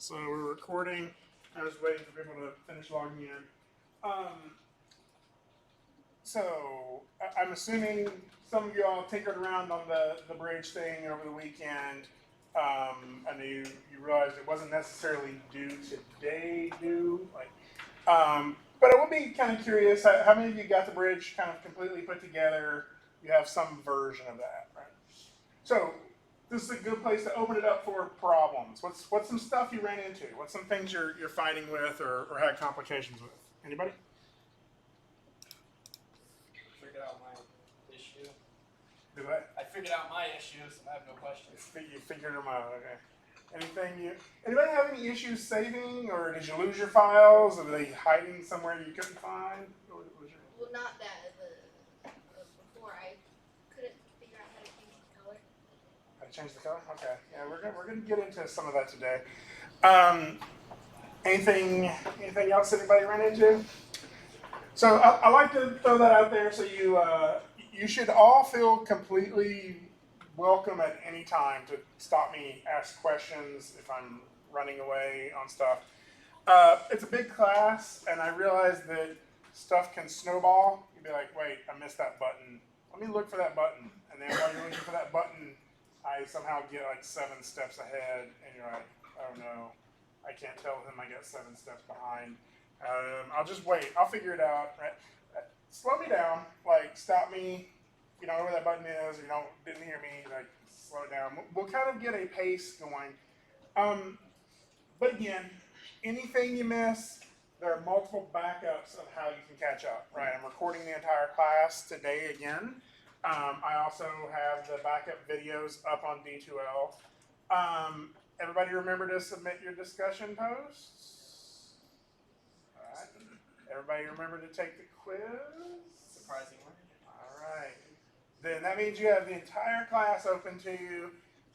So we're recording. I was waiting for people to finish logging in. So I'm assuming some of you all tinkered around on the bridge thing over the weekend. I know you realized it wasn't necessarily due today, but I would be kind of curious, how many of you got the bridge kind of completely put together? You have some version of that, right? So this is a good place to open it up for problems. What's some stuff you ran into? What's some things you're fighting with or had complications with? Anybody? Figured out my issue. Do what? I figured out my issues. I have no questions. You figured them out. Okay. Anybody have any issues saving, or did you lose your files? Are they hiding somewhere you couldn't find? Well, not that. Before I couldn't figure out how to change the color. How to change the color? Okay. Yeah, we're gonna get into some of that today. Anything else anybody ran into? So I like to throw that out there. So you should all feel completely welcome at any time to stop me, ask questions if I'm running away on stuff. It's a big class, and I realize that stuff can snowball. You'd be like, wait, I missed that button. Let me look for that button. And then while you're looking for that button, I somehow get like 7 steps ahead, and you're like, oh no, I can't tell him I got 7 steps behind. I'll just wait. I'll figure it out. Right? Slow me down. Like, stop me. If you don't know where that button is, or you didn't hear me, like, slow it down. We'll kind of get a pace going. But again, anything you miss, there are multiple backups of how you can catch up. Right? I'm recording the entire class today again. I also have the backup videos up on D2L. Everybody remember to submit your discussion posts? All right. Everybody remember to take the quiz? Surprisingly. All right. Then that means you have the entire class open to you,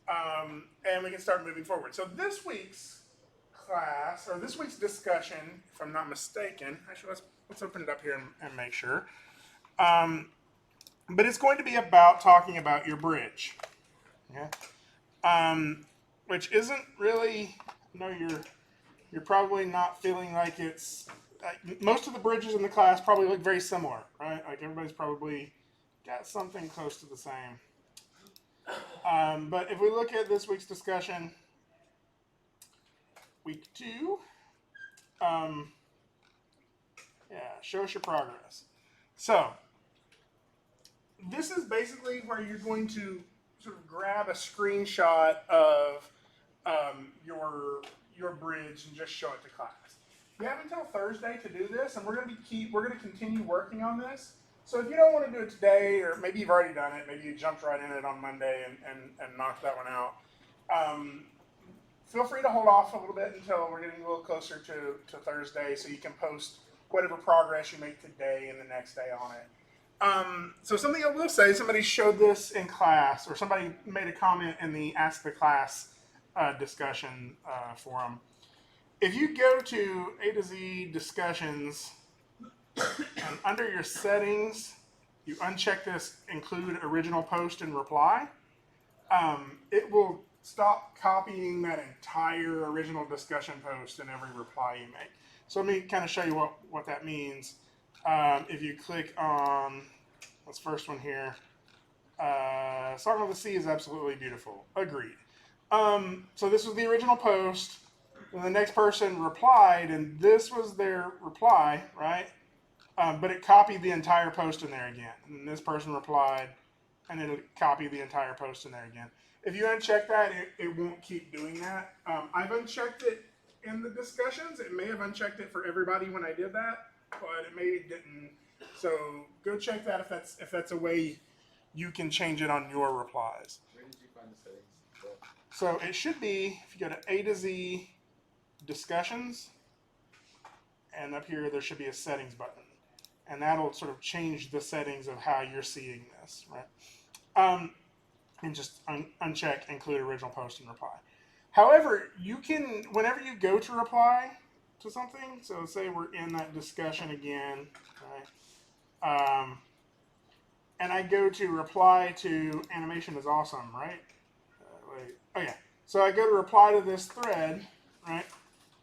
and we can start moving forward. So this week's class, or this week's discussion, if I'm not mistaken, actually let's open it up here and make sure. But it's going to be about talking about your bridge. Okay? Which isn't really, you're probably not feeling like it's, most of the bridges in the class probably look very similar, right? Like everybody's probably got something close to the same. But if we look at this week's discussion, week 2, show us your progress. So, this is basically where you're going to sort of grab a screenshot of your bridge and just show it to class. You have until Thursday to do this, and we're going to continue working on this. So if you don't want to do it today, or maybe you've already done it, maybe you jumped right in it on Monday and knocked that one out, feel free to hold off a little bit until we're getting a little closer to Thursday, so you can post whatever progress you make today and the next day on it. So something I will say, somebody showed this in class, or somebody made a comment in the Ask the Class discussion forum. If you go to A to Z discussions, and under your settings, you uncheck this include original post and reply, it will stop copying that entire original discussion post in every reply you make. So let me kind of show you what that means. If you click on this first one here, Song of the Sea is absolutely beautiful. Agreed. So this was the original post, and the next person replied, and this was their reply, right? But it copied the entire post in there again. And this person replied, and it'll copy the entire post in there again. If you uncheck that, it won't keep doing that. I've unchecked it in the discussions. It may have unchecked it for everybody when I did that, but it maybe didn't. So go check that if that's a way you can change it on your replies. Where did you find the settings? So it should be, if you go to A to Z discussions, and up here there should be a settings button. And that'll sort of change the settings of how you're seeing this, right? And just uncheck include original post and reply. However, you can, whenever you go to reply to something, so say we're in that discussion again, right? And I go to reply to animation is awesome, right? Oh yeah. So I go to reply to this thread, right?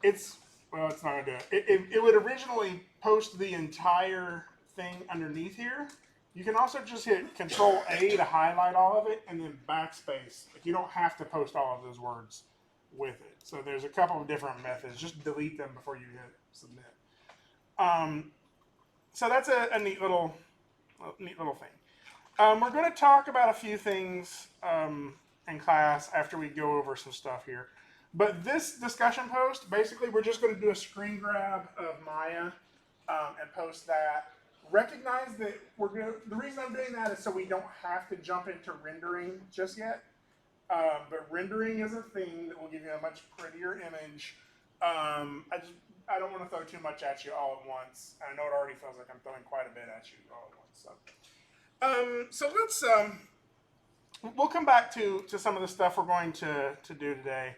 it's it's not gonna do it. It would originally post the entire thing underneath here. You can also just hit Control A to highlight all of it, and then backspace. Like you don't have to post all of those words with it. So there's a couple of different methods. Just delete them before you hit submit. So that's a neat little thing. We're going to talk about a few things in class after we go over some stuff here. But this discussion post, basically, we're just going to do a screen grab of Maya and post that. Recognize that the reason I'm doing that is so we don't have to jump into rendering just yet. But rendering is a thing that will give you a much prettier image. I don't want to throw too much at you all at once. I know it already feels like I'm throwing quite a bit at you all at once. So let's we'll come back to some of the stuff we're going to do today,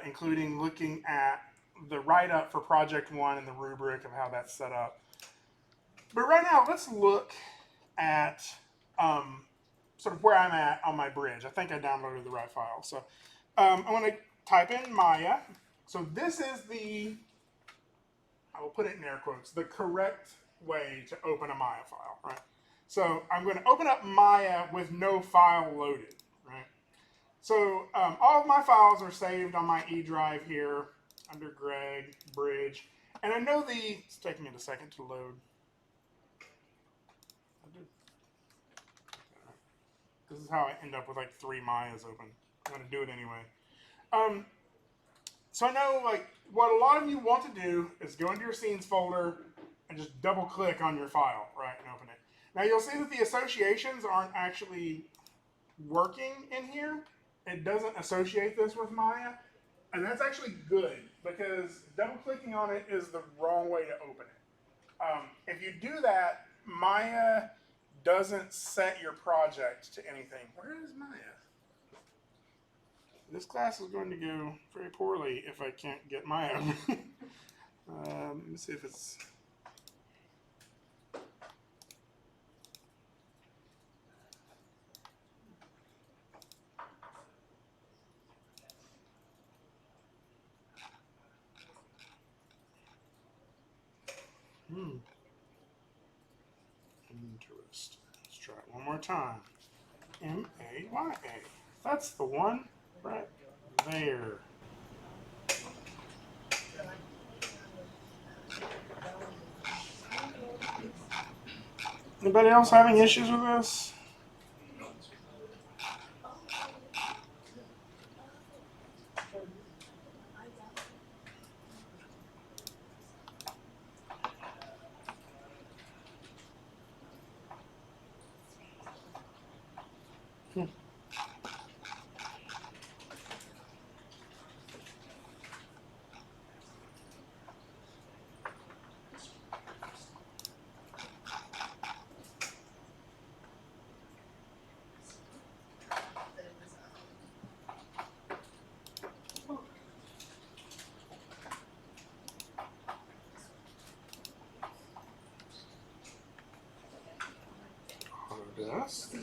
including looking at the write-up for Project 1 and the rubric of how that's set up. But right now, let's look at sort of where I'm at on my bridge. I think I downloaded the right file. So I want to type in Maya. So this is I will put it in air quotes, the correct way to open a Maya file, right? So I'm going to open up Maya with no file loaded, right? So all of my files are saved on my E drive here under Greg, Bridge. And I know it's taking me a second to load. This is how I end up with like 3 Mayas open. I'm going to do it anyway. So I know like what a lot of you want to do is go into your scenes folder and just double click on your file, right, and open it. Now you'll see that the associations aren't actually working in here. It doesn't associate this with Maya. And that's actually good because double clicking on it is the wrong way to open it. If you do that, Maya doesn't set your project to anything. Where is Maya? This class is going to go very poorly if I can't get Maya. Let me see if it's... Interesting. Let's try it one more time. Maya. That's the one right there. Anybody else having issues with this? Yes.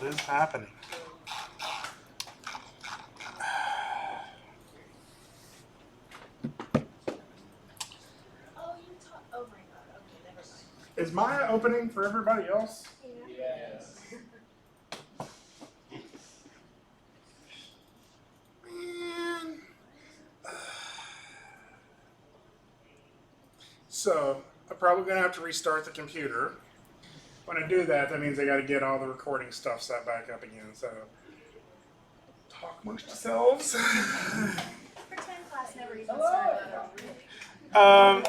What is happening? Oh my god. Okay, never mind. Is Maya opening for everybody else? Yeah. Yes. So I'm probably gonna have to restart the computer. When I do that, that means I got to get all the recording stuff set back up again. So talk amongst yourselves. Pretend class never even started.